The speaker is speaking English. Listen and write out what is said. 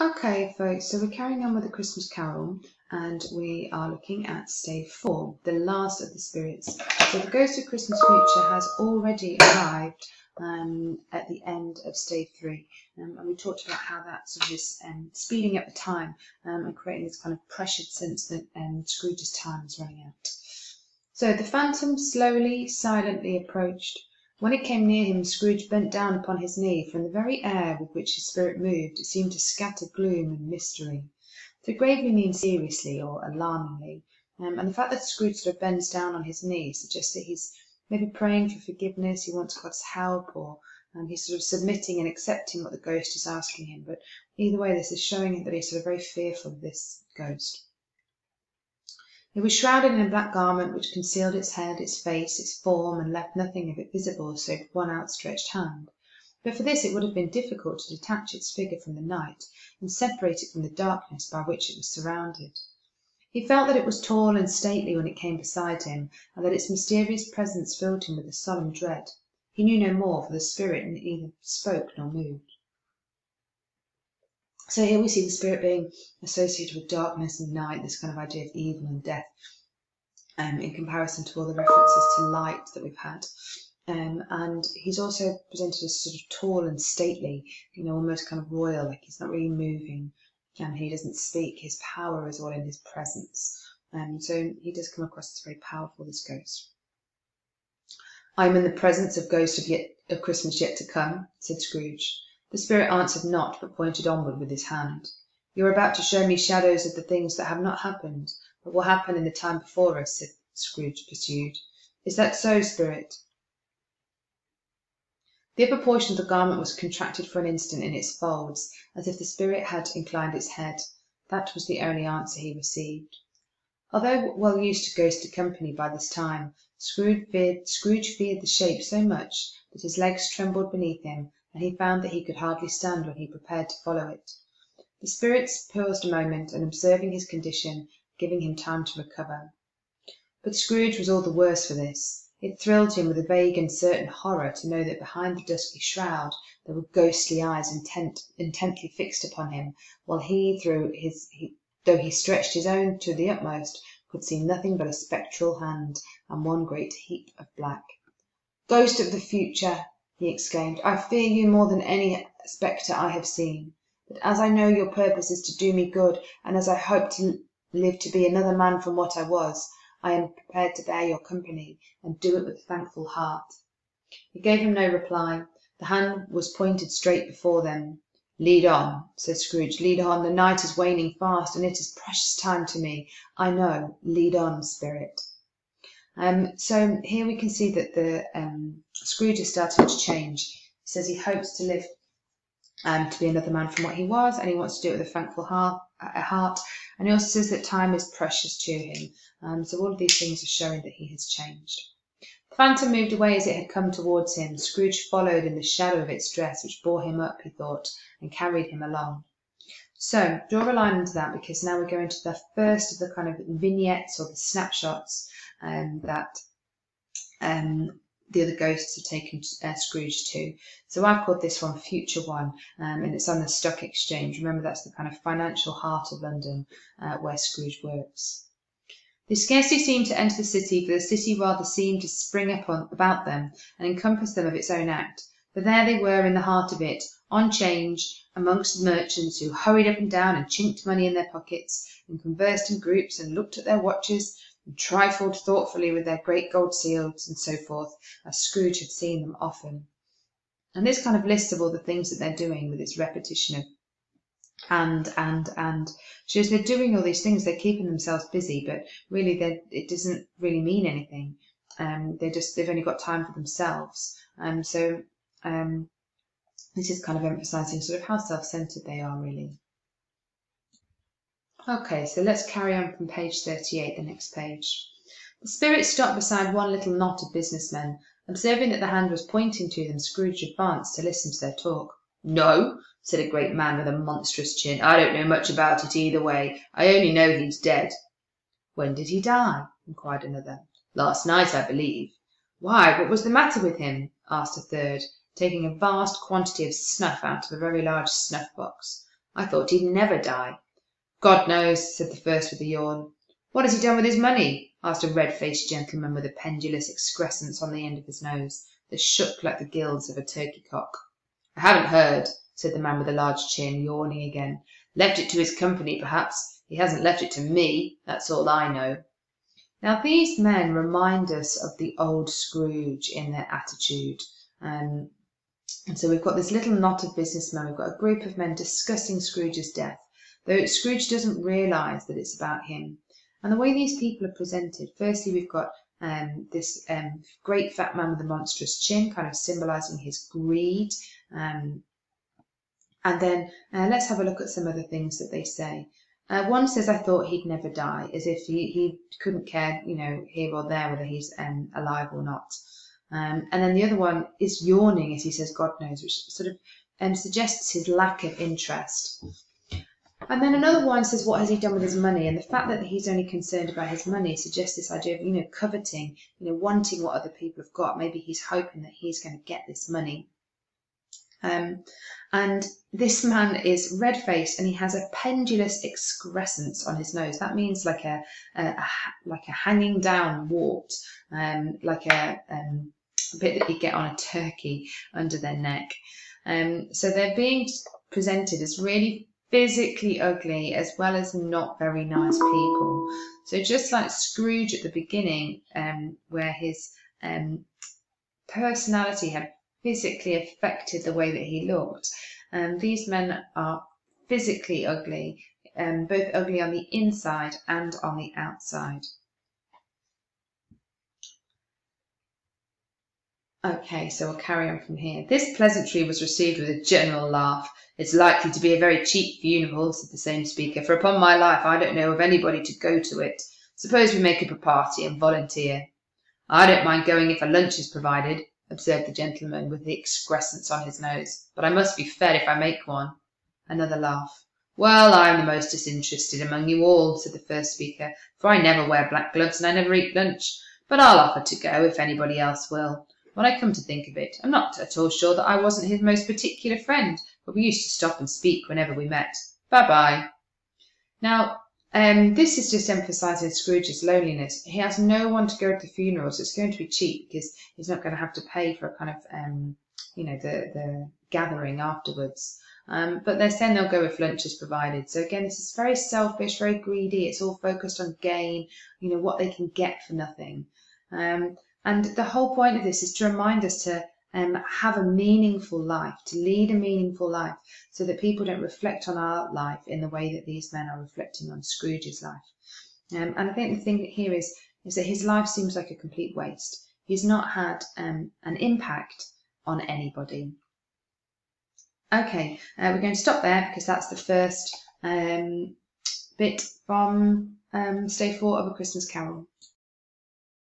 Okay, folks, so we're carrying on with the Christmas Carol, and we are looking at Stave 4, the last of the spirits. So the Ghost of Christmas Future has already arrived at the end of Stave 3, and we talked about how that sort of is speeding up the time and creating this kind of pressured sense that Scrooge's time is running out. So the phantom slowly, silently approached. When it came near him, Scrooge bent down upon his knee. From the very air with which his spirit moved, it seemed to scatter gloom and mystery. So gravely means seriously or alarmingly, and the fact that Scrooge sort of bends down on his knee suggests that he's maybe praying for forgiveness, he wants God's help, or he's sort of submitting and accepting what the ghost is asking him. But either way, this is showing that he's sort of very fearful of this ghost. It was shrouded in a black garment which concealed its head, its face, its form, and left nothing of it visible save one outstretched hand. But for this it would have been difficult to detach its figure from the night and separate it from the darkness by which it was surrounded. He felt that it was tall and stately when it came beside him, and that its mysterious presence filled him with a solemn dread. He knew no more, for the spirit neither spoke nor moved. So here we see the spirit being associated with darkness and night, this kind of idea of evil and death, in comparison to all the references to light that we've had. And he's also presented as sort of tall and stately, almost kind of royal, like he's not really moving, and he doesn't speak. His power is all in his presence. So he does come across as very powerful, this ghost. "I am in the presence of ghosts of Christmas yet to come," said Scrooge. The spirit answered not, but pointed onward with his hand. "You are about to show me shadows of the things that have not happened, but will happen in the time before us," Scrooge pursued. "Is that so, spirit?" The upper portion of the garment was contracted for an instant in its folds, as if the spirit had inclined its head. That was the only answer he received. Although well used to ghostly company by this time, Scrooge feared the shape so much that his legs trembled beneath him, and he found that he could hardly stand when he prepared to follow it. The spirits paused a moment, and observing his condition, giving him time to recover. But Scrooge was all the worse for this. It thrilled him with a vague and certain horror to know that behind the dusky shroud there were ghostly eyes intently fixed upon him, while he, though he stretched his own to the utmost, could see nothing but a spectral hand and one great heap of black. "Ghost of the future!" he exclaimed, "I fear you more than any spectre I have seen. But as I know your purpose is to do me good, and as I hope to live to be another man from what I was, I am prepared to bear your company, and do it with a thankful heart." He gave him no reply. The hand was pointed straight before them. "Lead on," said Scrooge, "lead on. The night is waning fast, and it is precious time to me, I know. Lead on, spirit." So here we can see that the Scrooge is starting to change. He says he hopes to live to be another man from what he was, and he wants to do it with a thankful heart. And he also says that time is precious to him. So all of these things are showing that he has changed. The phantom moved away as it had come towards him. Scrooge followed in the shadow of its dress, which bore him up, he thought, and carried him along. So draw a line into that, because now we're going to the first of the kind of vignettes or the snapshots that the other ghosts have taken Scrooge to. So I've called this one Future One, and it's on the Stock Exchange. Remember, that's the kind of financial heart of London where Scrooge works. They scarcely seemed to enter the city, for the city rather seemed to spring up about them and encompass them of its own act. For there they were in the heart of it, on 'Change, amongst merchants who hurried up and down and chinked money in their pockets, and conversed in groups, and looked at their watches, and trifled thoughtfully with their great gold seals, and so forth, as Scrooge had seen them often. And this kind of list of all the things that they're doing, with its repetition of and shows they're doing all these things, they're keeping themselves busy, but really it doesn't really mean anything. They've only got time for themselves. So this is kind of emphasizing sort of how self-centered they are, really. Okay, so let's carry on from page 38, the next page. The spirit stopped beside one little knot of businessmen. Observing that the hand was pointing to them, Scrooge advanced to listen to their talk. "No," said a great man with a monstrous chin, "I don't know much about it either way. I only know he's dead." "When did he die?" inquired another. "Last night, I believe." "Why, what was the matter with him?" asked a third, taking a vast quantity of snuff out of a very large snuff-box. I thought he'd never die. God knows, said the first with a yawn. What has he done with his money? Asked a red-faced gentleman with a pendulous excrescence on the end of his nose that shook like the gills of a turkey-cock. I haven't heard, said the man with the large chin, yawning again. Left it to his company, perhaps. He hasn't left it to me, that's all I know. Now, these men remind us of the old Scrooge in their attitude. And so we've got this little knot of businessmen. We've got a group of men discussing Scrooge's death, though Scrooge doesn't realise that it's about him. And the way these people are presented, firstly, we've got this great fat man with a monstrous chin, kind of symbolising his greed. And then let's have a look at some of the things that they say. One says, I thought he'd never die, as if he couldn't care, here or there, whether he's alive or not. And then the other one is yawning as he says, God knows, which sort of suggests his lack of interest. And then another one says, what has he done with his money? And the fact that he's only concerned about his money suggests this idea of, coveting, wanting what other people have got. Maybe he's hoping that he's going to get this money. And this man is red-faced and he has a pendulous excrescence on his nose. That means like a hanging down wart, like a bit that you get on a turkey under their neck. So they're being presented as really physically ugly as well as not very nice people. So just like Scrooge at the beginning, where his personality had physically affected the way that he looked, these men are physically ugly, both ugly on the inside and on the outside. Okay, so we'll carry on from here. This pleasantry was received with a general laugh. It's likely to be a very cheap funeral, said the same speaker, for upon my life I don't know of anybody to go to it. Suppose we make up a party and volunteer. I don't mind going if a lunch is provided, observed the gentleman with the excrescence on his nose, but I must be fed if I make one. Another laugh. Well, I am the most disinterested among you all, said the first speaker, for I never wear black gloves and I never eat lunch, but I'll offer to go if anybody else will. When I come to think of it, I'm not at all sure that I wasn't his most particular friend, but we used to stop and speak whenever we met. Bye-bye. Now, this is just emphasising Scrooge's loneliness. He has no one to go to the funeral, so it's going to be cheap because he's not going to have to pay for a kind of, the gathering afterwards. But they're saying they'll go if lunch is provided. So again, this is very selfish, very greedy. It's all focused on gain, what they can get for nothing. And the whole point of this is to remind us to have a meaningful life, to lead a meaningful life, so that people don't reflect on our life in the way that these men are reflecting on Scrooge's life. And I think the thing here is that his life seems like a complete waste. He's not had an impact on anybody. Okay, we're going to stop there because that's the first bit from Stave 4 of A Christmas Carol.